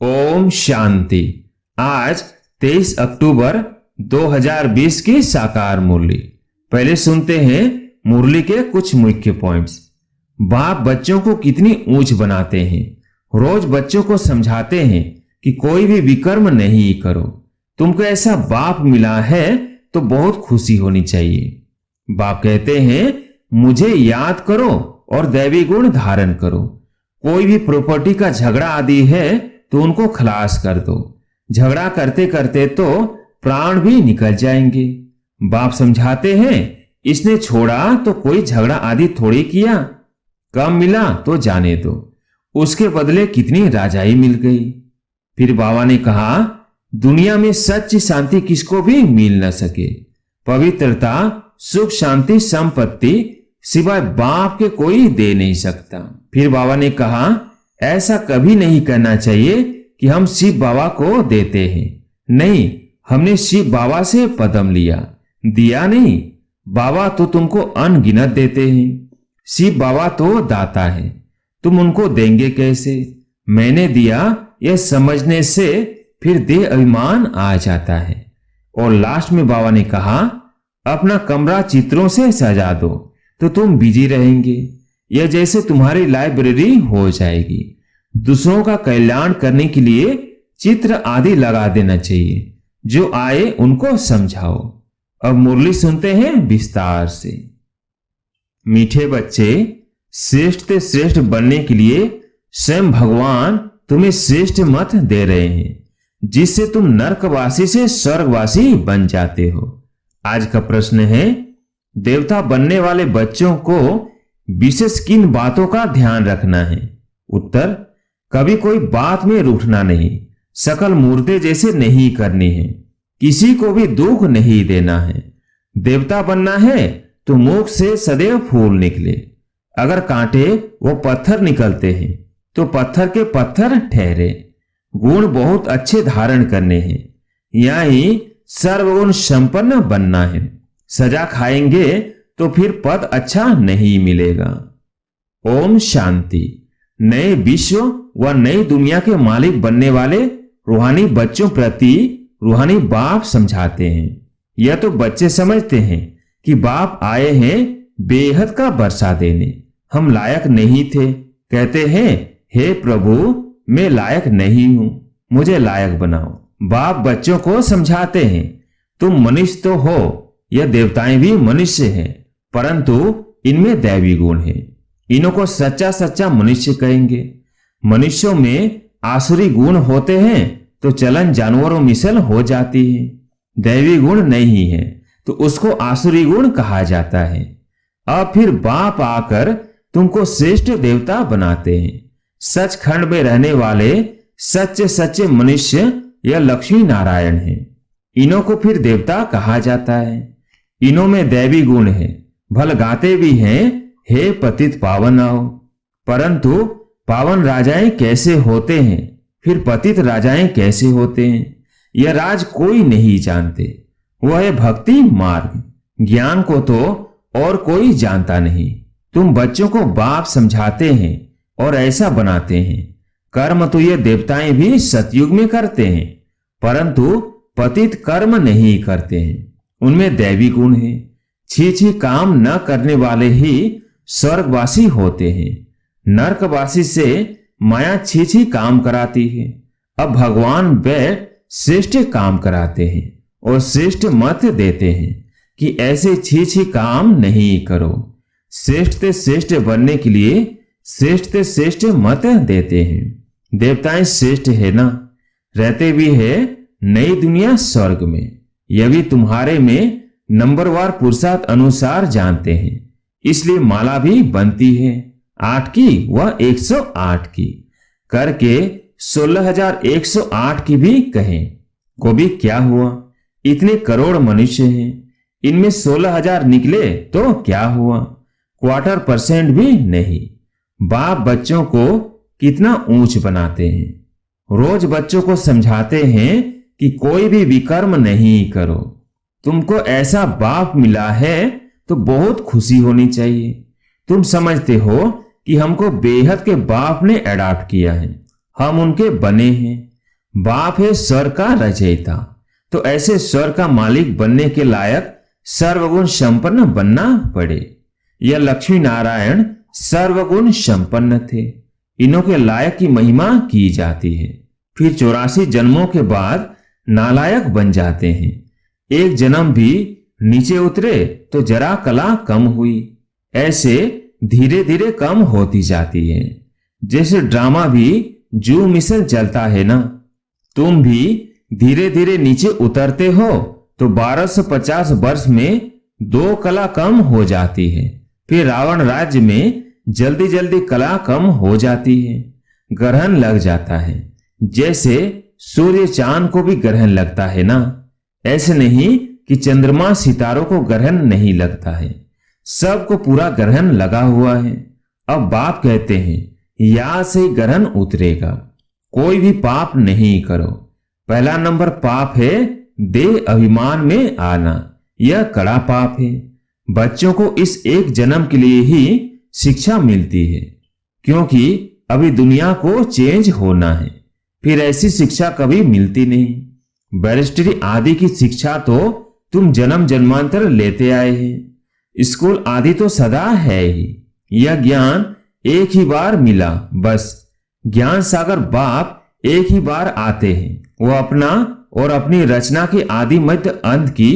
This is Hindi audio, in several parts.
ओम शांति। आज 23 अक्टूबर 2020 की साकार मुरली। पहले सुनते हैं मुरली के कुछ मुख्य पॉइंट्स। बाप बच्चों को कितनी ऊंच बनाते हैं। रोज बच्चों को समझाते हैं कि कोई भी विकर्म नहीं करो। तुमको ऐसा बाप मिला है तो बहुत खुशी होनी चाहिए। बाप कहते हैं मुझे याद करो और दैवी गुण धारण करो। कोई भी प्रॉपर्टी का झगड़ा आदि है तो उनको खलास कर दो। झगड़ा करते करते तो प्राण भी निकल जाएंगे। बाप समझाते हैं इसने छोड़ा तो कोई झगड़ा आदि थोड़ी किया। कम मिला तो जाने दो, उसके बदले कितनी राजाई मिल गई। फिर बाबा ने कहा दुनिया में सच्ची शांति किसको भी मिल न सके। पवित्रता, सुख, शांति, संपत्ति सिवाय बाप के कोई दे नहीं सकता। फिर बाबा ने कहा ऐसा कभी नहीं करना चाहिए कि हम शिव बाबा को देते हैं। नहीं, हमने शिव बाबा से पदम लिया, दिया नहीं। बाबा तो तुमको अनगिनत देते हैं। शिव बाबा तो दाता है, तुम उनको देंगे कैसे। मैंने दिया यह समझने से फिर देह अभिमान आ जाता है। और लास्ट में बाबा ने कहा अपना कमरा चित्रों से सजा दो तो तुम बिजी रहेंगे। यह जैसे तुम्हारी लाइब्रेरी हो जाएगी। दूसरों का कल्याण करने के लिए चित्र आदि लगा देना चाहिए। जो आए उनको समझाओ। अब मुरली सुनते हैं विस्तार से। मीठे बच्चे, श्रेष्ठ से श्रेष्ठ बनने के लिए स्वयं भगवान तुम्हें श्रेष्ठ मत दे रहे हैं, जिससे तुम नरकवासी से स्वर्गवासी बन जाते हो। आज का प्रश्न है देवता बनने वाले बच्चों को विशेष किन बातों का ध्यान रखना है। उत्तर, कभी कोई बात में रूठना नहीं, सकल मुर्दे जैसे नहीं करनी है, किसी को भी दुख नहीं देना है। देवता बनना है तो मुख से सदैव फूल निकले। अगर कांटे वो पत्थर निकलते हैं तो पत्थर के पत्थर ठहरे। गुण बहुत अच्छे धारण करने हैं, यही सर्वगुण संपन्न बनना है। सजा खाएंगे तो फिर पद अच्छा नहीं मिलेगा। ओम शांति। नए विश्व व नई दुनिया के मालिक बनने वाले रूहानी बच्चों प्रति रूहानी बाप समझाते हैं। यह तो बच्चे समझते हैं कि बाप आए हैं बेहद का बरसा देने। हम लायक नहीं थे, कहते हैं हे प्रभु मैं लायक नहीं हूं, मुझे लायक बनाओ। बाप बच्चों को समझाते हैं तुम मनुष्य तो हो, यह देवताएं भी मनुष्य हैं, परंतु इनमें दैवी गुण है। इन्हों को सच्चा सच्चा मनुष्य कहेंगे। मनुष्यों में आसुरी गुण होते हैं तो चलन जानवरों मिसल हो जाती है। दैवी गुण नहीं है तो उसको आसुरी गुण कहा जाता है। अब फिर बाप आकर तुमको श्रेष्ठ देवता बनाते हैं। सचखंड में रहने वाले सच्चे सच्चे मनुष्य यह लक्ष्मी नारायण है। इन्हों को फिर देवता कहा जाता है। इन्हों में दैवी गुण है। भल गाते भी हैं हे पतित पावन आओ। परंतु पावन राजाएं कैसे होते हैं, फिर पतित राजाएं कैसे होते हैं, यह राज कोई नहीं जानते। वह है भक्ति मार्ग। ज्ञान को तो और कोई जानता नहीं। तुम बच्चों को बाप समझाते हैं और ऐसा बनाते हैं। कर्म तो ये देवताएं भी सतयुग में करते हैं, परंतु पतित कर्म नहीं करते हैं। उनमें दैवी गुण है। छी काम न करने वाले ही स्वर्गवासी होते हैं। नरकवासी से माया छी काम कराती है। अब भगवान बैठ श्रेष्ठ काम कराते हैं और श्रेष्ठ मत देते हैं कि ऐसे छी काम नहीं करो। श्रेष्ठ से श्रेष्ठ बनने के लिए श्रेष्ठ से श्रेष्ठ मत देते हैं। देवताएं श्रेष्ठ है ना, रहते भी है नई दुनिया स्वर्ग में। यह भी तुम्हारे में नंबरवार पुरुषार्थ अनुसार जानते हैं, इसलिए माला भी बनती है 8 की व 108 की करके 16,108 की भी कहें। को भी क्या हुआ, इतने करोड़ मनुष्य हैं, इनमें 16,000 निकले तो क्या हुआ, 1/4% भी नहीं। बाप बच्चों को कितना ऊंच बनाते हैं। रोज बच्चों को समझाते हैं कि कोई भी विकर्म नहीं करो। तुमको ऐसा बाप मिला है तो बहुत खुशी होनी चाहिए। तुम समझते हो कि हमको बेहद के बाप ने अडॉप्ट किया है, हम उनके बने हैं। बाप है स्वर्ग का रचयिता, तो ऐसे स्वर्ग का मालिक बनने के लायक सर्वगुण संपन्न बनना पड़े। यह लक्ष्मी नारायण सर्वगुण संपन्न थे, इन्हों के लायक की महिमा की जाती है। फिर 84 जन्मों के बाद नालायक बन जाते हैं। एक जन्म भी नीचे उतरे तो जरा कला कम हुई, ऐसे धीरे धीरे कम होती जाती है। जैसे ड्रामा भी जू मिसल चलता है ना, तुम भी धीरे धीरे नीचे उतरते हो तो 1250 वर्ष में 2 कला कम हो जाती है। फिर रावण राज्य में जल्दी जल्दी कला कम हो जाती है, ग्रहण लग जाता है। जैसे सूर्य चांद को भी ग्रहण लगता है ना, ऐसे नहीं कि चंद्रमा सितारों को ग्रहण नहीं लगता है, सबको पूरा ग्रहण लगा हुआ है। अब बाप कहते हैं यहां से ग्रहण उतरेगा, कोई भी पाप नहीं करो। पहला नंबर पाप है देह अभिमान में आना, यह कड़ा पाप है। बच्चों को इस एक जन्म के लिए ही शिक्षा मिलती है, क्योंकि अभी दुनिया को चेंज होना है, फिर ऐसी शिक्षा कभी मिलती नहीं। बैरिस्टरी आदि की शिक्षा तो तुम जन्म जन्मांतर लेते आए हैं, स्कूल आदि तो सदा है ही। यह ज्ञान एक ही बार मिला, बस ज्ञान सागर बाप एक ही बार आते हैं, वो अपना और अपनी रचना के आदि मध्य अंत की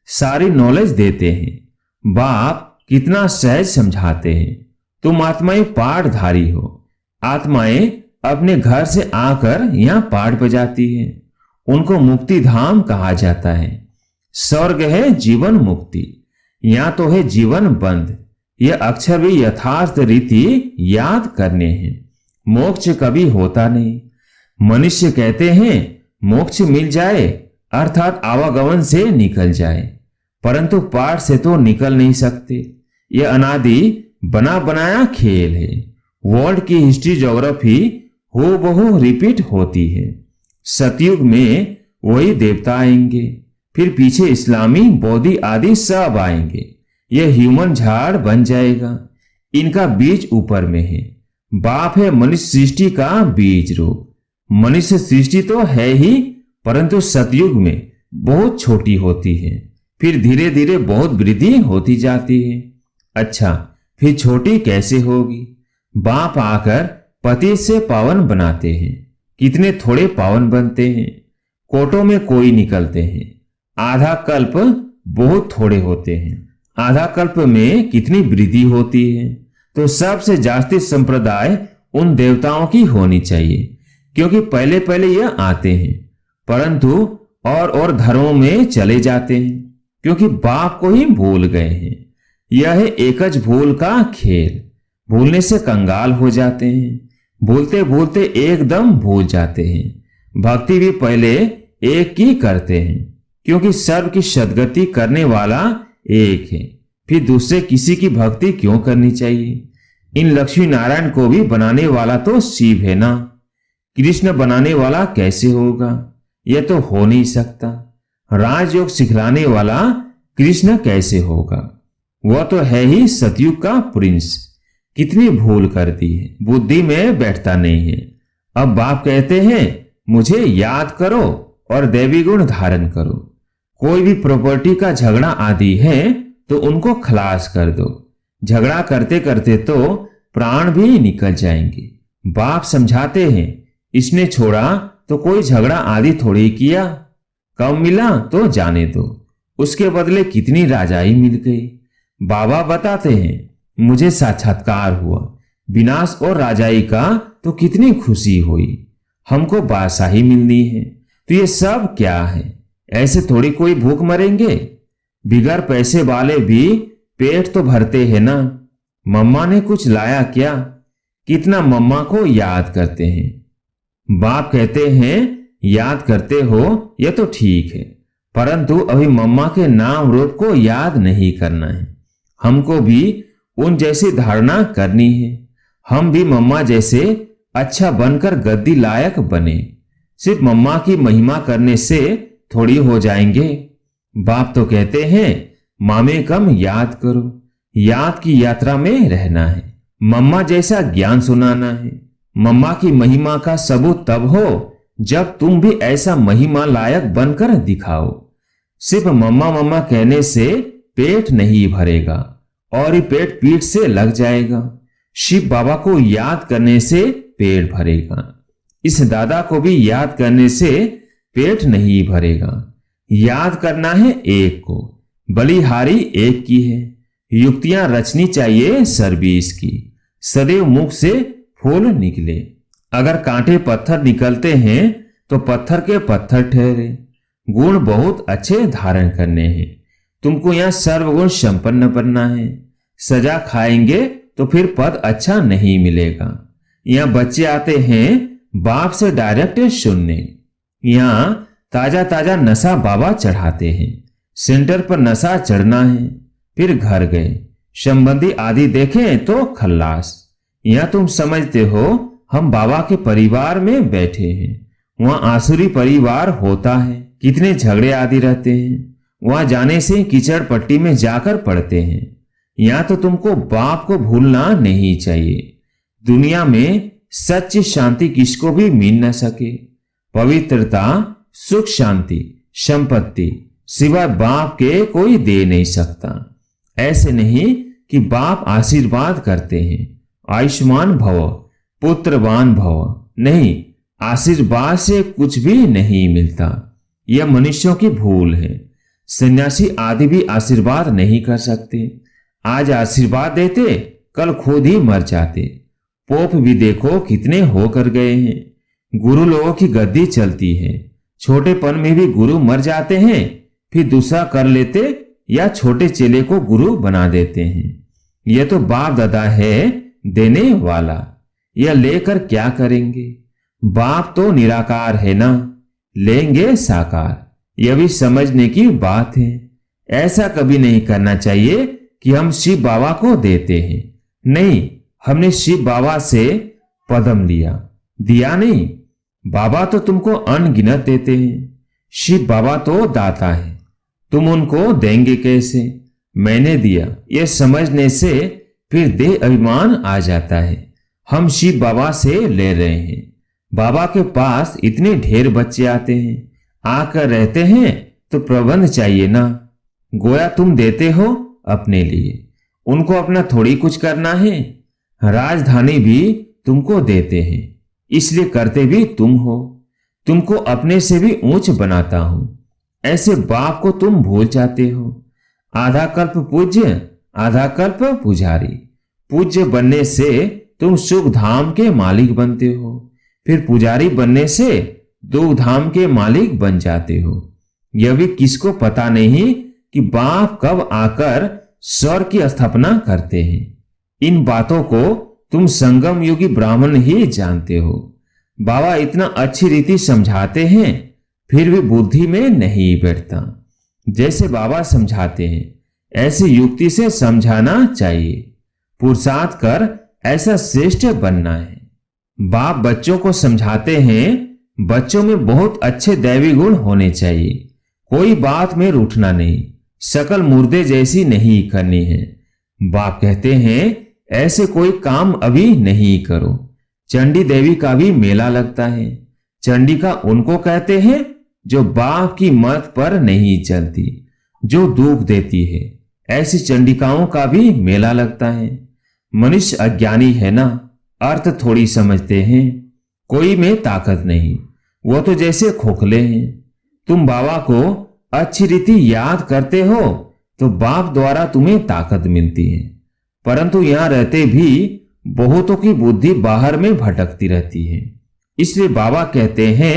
सारी नॉलेज देते हैं। बाप कितना सहज समझाते हैं। तुम आत्माएं पाठधारी हो, आत्माएं अपने घर से आकर यहां पाठ बजाती हैं, उनको मुक्ति धाम कहा जाता है। स्वर्ग है जीवन मुक्ति, यहां तो है जीवन बंद। यह अक्षर भी यथार्थ रीति याद करने हैं। मोक्ष कभी होता नहीं। मनुष्य कहते हैं मोक्ष मिल जाए, अर्थात आवागमन से निकल जाए, परंतु पाठ से तो निकल नहीं सकते। यह अनादि बना बनाया खेल है। वर्ल्ड की हिस्ट्री ज्योग्राफी हूबहू रिपीट होती है। सतयुग में वही देवता आएंगे, फिर पीछे इस्लामी बौद्धि आदि सब आएंगे। यह ह्यूमन झाड़ बन जाएगा, इनका बीज ऊपर में है। बाप है मनुष्य सृष्टि का बीज रूप। मनुष्य सृष्टि तो है ही, परंतु सतयुग में बहुत छोटी होती है, फिर धीरे धीरे बहुत वृद्धि होती जाती है। अच्छा, फिर छोटी कैसे होगी? बाप आकर पति से पावन बनाते हैं। कितने थोड़े पावन बनते हैं, कोटों में कोई निकलते हैं। आधा कल्प बहुत थोड़े होते हैं, आधा कल्प में कितनी वृद्धि होती है। तो सबसे जास्ती संप्रदाय उन देवताओं की होनी चाहिए, क्योंकि पहले पहले यह आते हैं, परंतु और धर्मों में चले जाते हैं, क्योंकि बाप को ही भूल गए हैं। यह है एकज भूल का खेल। भूलने से कंगाल हो जाते हैं, भूलते भूलते एकदम भूल जाते हैं। भक्ति भी पहले एक की करते हैं, क्योंकि सर्व की सद्गति करने वाला एक है, फिर दूसरे किसी की भक्ति क्यों करनी चाहिए? इन लक्ष्मी नारायण को भी बनाने वाला तो शिव है ना, कृष्ण बनाने वाला कैसे होगा? यह तो हो नहीं सकता। राजयोग सिखलाने वाला कृष्ण कैसे होगा? वह तो है ही सतयुग का प्रिंस। कितनी भूल कर दी है, बुद्धि में बैठता नहीं है। अब बाप कहते हैं मुझे याद करो और दैवी गुण धारण करो। कोई भी प्रॉपर्टी का झगड़ा आदि है तो उनको खलास कर दो। झगड़ा करते करते तो प्राण भी निकल जाएंगे। बाप समझाते हैं इसने छोड़ा तो कोई झगड़ा आदि थोड़ी किया, कम मिला तो जाने दो, उसके बदले कितनी राजाई मिल गई। बाबा बताते हैं मुझे साक्षात्कार हुआ, विनाश और राजाई का तो कितनी खुशी हुई, हमको बादशाही मिलनी है। तो ये सब क्या है? ऐसे थोड़ी कोई भूख मरेंगे। बिगर पैसे वाले भी पेट तो भरते हैं ना। मम्मा ने कुछ लाया क्या? कितना मम्मा को याद करते हैं। बाप कहते हैं याद करते हो यह तो ठीक है, परंतु अभी मम्मा के नाम रूप को याद नहीं करना है। हमको भी उन जैसी धारणा करनी है। हम भी मम्मा जैसे अच्छा बनकर गद्दी लायक बने। सिर्फ मम्मा की महिमा करने से थोड़ी हो जाएंगे। बाप तो कहते हैं मामे कम याद करो, याद की यात्रा में रहना है, मम्मा जैसा ज्ञान सुनाना है। मम्मा की महिमा का सबूत तब हो जब तुम भी ऐसा महिमा लायक बनकर दिखाओ। सिर्फ मम्मा मम्मा कहने से पेट नहीं भरेगा और ये पेट पीठ से लग जाएगा। शिव बाबा को याद करने से पेट भरेगा। इस दादा को भी याद करने से पेट नहीं भरेगा। याद करना है एक को, बलिहारी एक की है। युक्तियां रचनी चाहिए सर्विस की, सदैव मुख से फूल निकले। अगर कांटे पत्थर निकलते हैं तो पत्थर के पत्थर ठहरे। गुण बहुत अच्छे धारण करने हैं। तुमको यहां सर्वगुण संपन्न बनना है। सजा खाएंगे तो फिर पद अच्छा नहीं मिलेगा। यहां बच्चे आते हैं बाप से डायरेक्ट सुनने। यहां ताजा ताजा नशा बाबा चढ़ाते हैं। सेंटर पर नशा चढ़ना है, फिर घर गए। संबंधी आदि देखें तो खल्लास। यहां तुम समझते हो हम बाबा के परिवार में बैठे हैं। वहां आसुरी परिवार होता है, कितने झगड़े आदि रहते हैं। वहां जाने से कीचड़ पट्टी में जाकर पड़ते हैं। यहां तो तुमको बाप को भूलना नहीं चाहिए। दुनिया में सच्ची शांति किसको भी मिल न सके। पवित्रता, सुख, शांति, संपत्ति सिवाय बाप के कोई दे नहीं सकता। ऐसे नहीं कि बाप आशीर्वाद करते हैं, आयुष्मान भव, पुत्रवान भव। नहीं, आशीर्वाद से कुछ भी नहीं मिलता। यह मनुष्यों की भूल है। सन्यासी आदि भी आशीर्वाद नहीं कर सकते। आज आशीर्वाद देते, कल खुद ही मर जाते। पोप भी देखो कितने होकर गए हैं। गुरु लोगों की गद्दी चलती है। छोटेपन में भी गुरु मर जाते हैं, फिर दूसरा कर लेते या छोटे चेले को गुरु बना देते हैं। यह तो बाप दादा है देने वाला। यह लेकर क्या करेंगे? बाप तो निराकार है ना, लेंगे साकार। यह भी समझने की बात है। ऐसा कभी नहीं करना चाहिए कि हम शिव बाबा को देते हैं। नहीं, हमने शिव बाबा से पदम लिया, दिया नहीं। बाबा तो तुमको अनगिनत देते हैं। शिव बाबा तो दाता है, तुम उनको देंगे कैसे? मैंने दिया, यह समझने से फिर देह अभिमान आ जाता है। हम शिव बाबा से ले रहे हैं। बाबा के पास इतने ढेर बच्चे आते हैं, आकर रहते हैं तो प्रबंध चाहिए ना। गोया तुम देते हो अपने लिए, उनको अपना थोड़ी कुछ करना है। राजधानी भी तुमको देते हैं, इसलिए करते भी तुम हो। तुमको अपने से भी ऊंच बनाता हूं। ऐसे बाप को तुम भूल जाते हो। आधा कल्प पूज्य, आधा कल्प पुजारी। पूज्य बनने से तुम सुख धाम के मालिक बनते हो, फिर पुजारी बनने से दुख धाम के मालिक बन जाते हो। यह भी किसको पता नहीं कि बाप कब आकर स्वर्ग की स्थापना करते हैं। इन बातों को तुम संगम युगी ब्राह्मण ही जानते हो। बाबा इतना अच्छी रीति समझाते हैं, फिर भी बुद्धि में नहीं बैठता। जैसे बाबा समझाते हैं ऐसी युक्ति से समझाना चाहिए। पुरुषार्थ कर ऐसा श्रेष्ठ बनना है। बाप बच्चों को समझाते हैं बच्चों में बहुत अच्छे दैवी गुण होने चाहिए। कोई बात में रूठना नहीं, शकल मुर्दे जैसी नहीं करनी है। बाप कहते हैं ऐसे कोई काम अभी नहीं करो। चंडी देवी का भी मेला लगता है। चंडिका उनको कहते हैं जो बाप की मत पर नहीं चलती, जो दुख देती है। ऐसी चंडिकाओं का भी मेला लगता है। मनुष्य अज्ञानी है ना, अर्थ थोड़ी समझते हैं। कोई में ताकत नहीं, वो तो जैसे खोखले हैं। तुम बाबा को अच्छी रीति याद करते हो तो बाप द्वारा तुम्हें ताकत मिलती है। परंतु यहां रहते भी बहुतों की बुद्धि बाहर में भटकती रहती है। इसलिए बाबा कहते हैं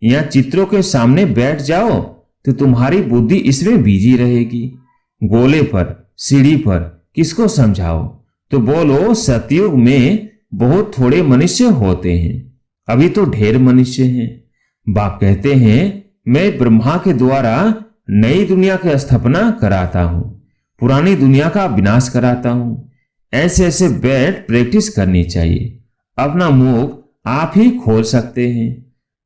यहां चित्रों के सामने बैठ जाओ तो तुम्हारी बुद्धि इसमें बिजी रहेगी। गोले पर, सीढ़ी पर किसको समझाओ? तो बोलो सतयुग में बहुत थोड़े मनुष्य होते हैं, अभी तो ढेर मनुष्य हैं। बाप कहते हैं मैं ब्रह्मा के द्वारा नई दुनिया की स्थापना कराता हूं, पुरानी दुनिया का विनाश कराता हूं। ऐसे ऐसे बैठ प्रैक्टिस करनी चाहिए। अपना मुख आप ही खोल सकते हैं।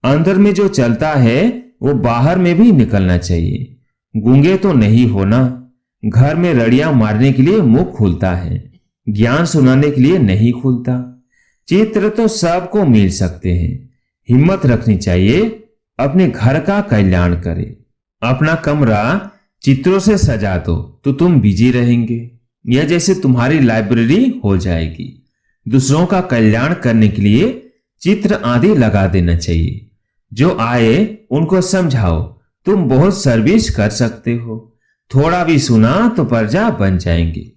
अंदर में जो चलता है वो बाहर में भी निकलना चाहिए। गूंगे तो नहीं होना। घर में रड़ियां मारने के लिए मुख खुलता है, ज्ञान सुनाने के लिए नहीं खुलता। चित्र तो सबको मिल सकते हैं, हिम्मत रखनी चाहिए, अपने घर का कल्याण करें। अपना कमरा चित्रों से सजा दो तो तुम बिजी रहेंगे, यह जैसे तुम्हारी लाइब्रेरी हो जाएगी। दूसरों का कल्याण करने के लिए चित्र आदि लगा देना चाहिए। जो आए उनको समझाओ, तुम बहुत सर्विस कर सकते हो, थोड़ा भी सुना तो प्रजा बन जाएंगे।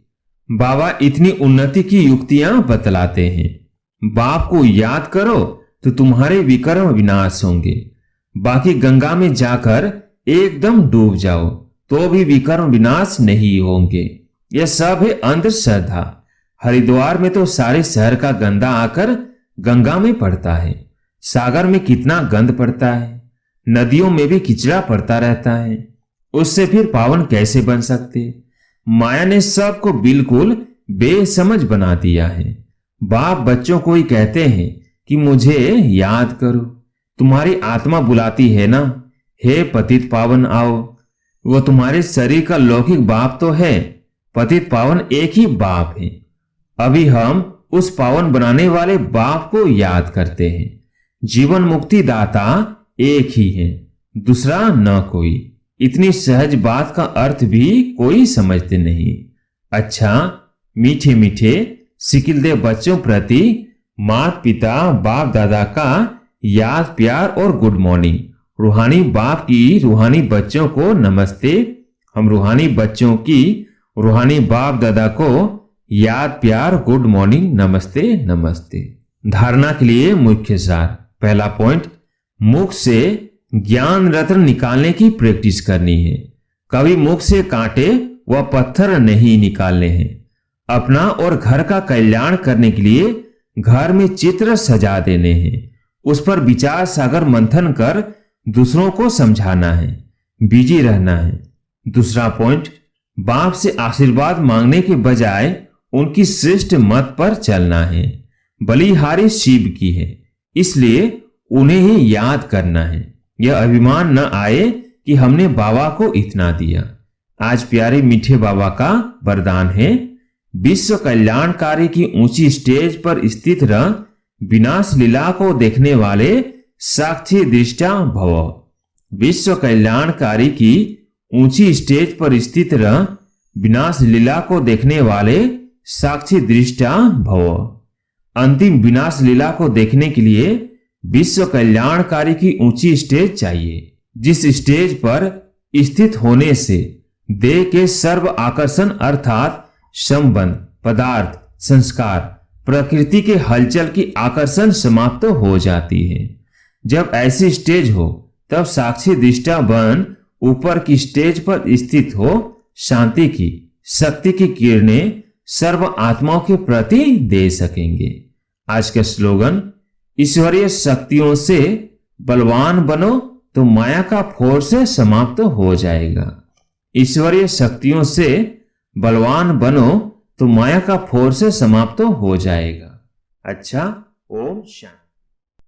बाबा इतनी उन्नति की युक्तियां बतलाते हैं। बाप को याद करो तो तुम्हारे विकर्म विनाश होंगे। बाकी गंगा में जाकर एकदम डूब जाओ तो भी विकर्म विनाश नहीं होंगे। यह सब है अंधश्रद्धा। हरिद्वार में तो सारे शहर का गंदा आकर गंगा में पड़ता है। सागर में कितना गंद पड़ता है, नदियों में भी किचड़ा पड़ता रहता है। उससे फिर पावन कैसे बन सकते? माया ने सबको बिल्कुल बेसमझ बना दिया है। बाप बच्चों को ही कहते हैं कि मुझे याद करो। तुम्हारी आत्मा बुलाती है ना, हे पतित पावन आओ। वो तुम्हारे शरीर का लौकिक बाप तो है, पतित पावन एक ही बाप है। अभी हम उस पावन बनाने वाले बाप को याद करते हैं। जीवन मुक्ति दाता एक ही है, दूसरा न कोई। इतनी सहज बात का अर्थ भी कोई समझते नहीं। अच्छा, मीठे मीठे सिकिलदेव बच्चों प्रति माता पिता बाप दादा का याद प्यार और गुड मॉर्निंग। रूहानी बाप की रूहानी बच्चों को नमस्ते। हम रूहानी बच्चों की रूहानी बाप दादा को याद प्यार गुड मॉर्निंग नमस्ते नमस्ते। धारणा के लिए मुख्य सार। पहला पॉइंट, मुख से ज्ञान रत्न निकालने की प्रैक्टिस करनी है। कभी मुख से कांटे व पत्थर नहीं निकालने हैं। अपना और घर का कल्याण करने के लिए घर में चित्र सजा देने हैं। उस पर विचार सागर मंथन कर दूसरों को समझाना है, बिजी रहना है। दूसरा पॉइंट, बाप से आशीर्वाद मांगने के बजाय उनकी श्रेष्ठ मत पर चलना है। बलिहारी शिव की है, इसलिए उन्हें ही याद करना है। यह अभिमान न आए कि हमने बाबा को इतना दिया। आज प्यारे मीठे बाबा का वरदान है, विश्व कल्याणकारी की ऊंची स्टेज पर स्थित रह, विनाश लीला को देखने वाले साक्षी दृष्टा भव। विश्व कल्याणकारी की ऊंची स्टेज पर स्थित रह, विनाश लीला को देखने वाले साक्षी दृष्टा भव। अंतिम विनाश लीला को देखने के लिए विश्व कल्याणकारी की ऊंची स्टेज चाहिए, जिस स्टेज पर स्थित होने से देह के सर्व आकर्षण अर्थात संबंध, पदार्थ, संस्कार, प्रकृति के हलचल की आकर्षण समाप्त हो जाती है। जब ऐसी स्टेज हो तब साक्षी दृष्टा बन ऊपर की स्टेज पर स्थित हो, शांति की शक्ति की किरणें सर्व आत्माओं के प्रति दे सकेंगे। आज का स्लोगन, ईश्वरीय शक्तियों से बलवान बनो तो माया का फोर्स समाप्त हो जाएगा। ईश्वरीय शक्तियों से बलवान बनो तो माया का फोर्स समाप्त हो जाएगा। अच्छा, ओम शांति।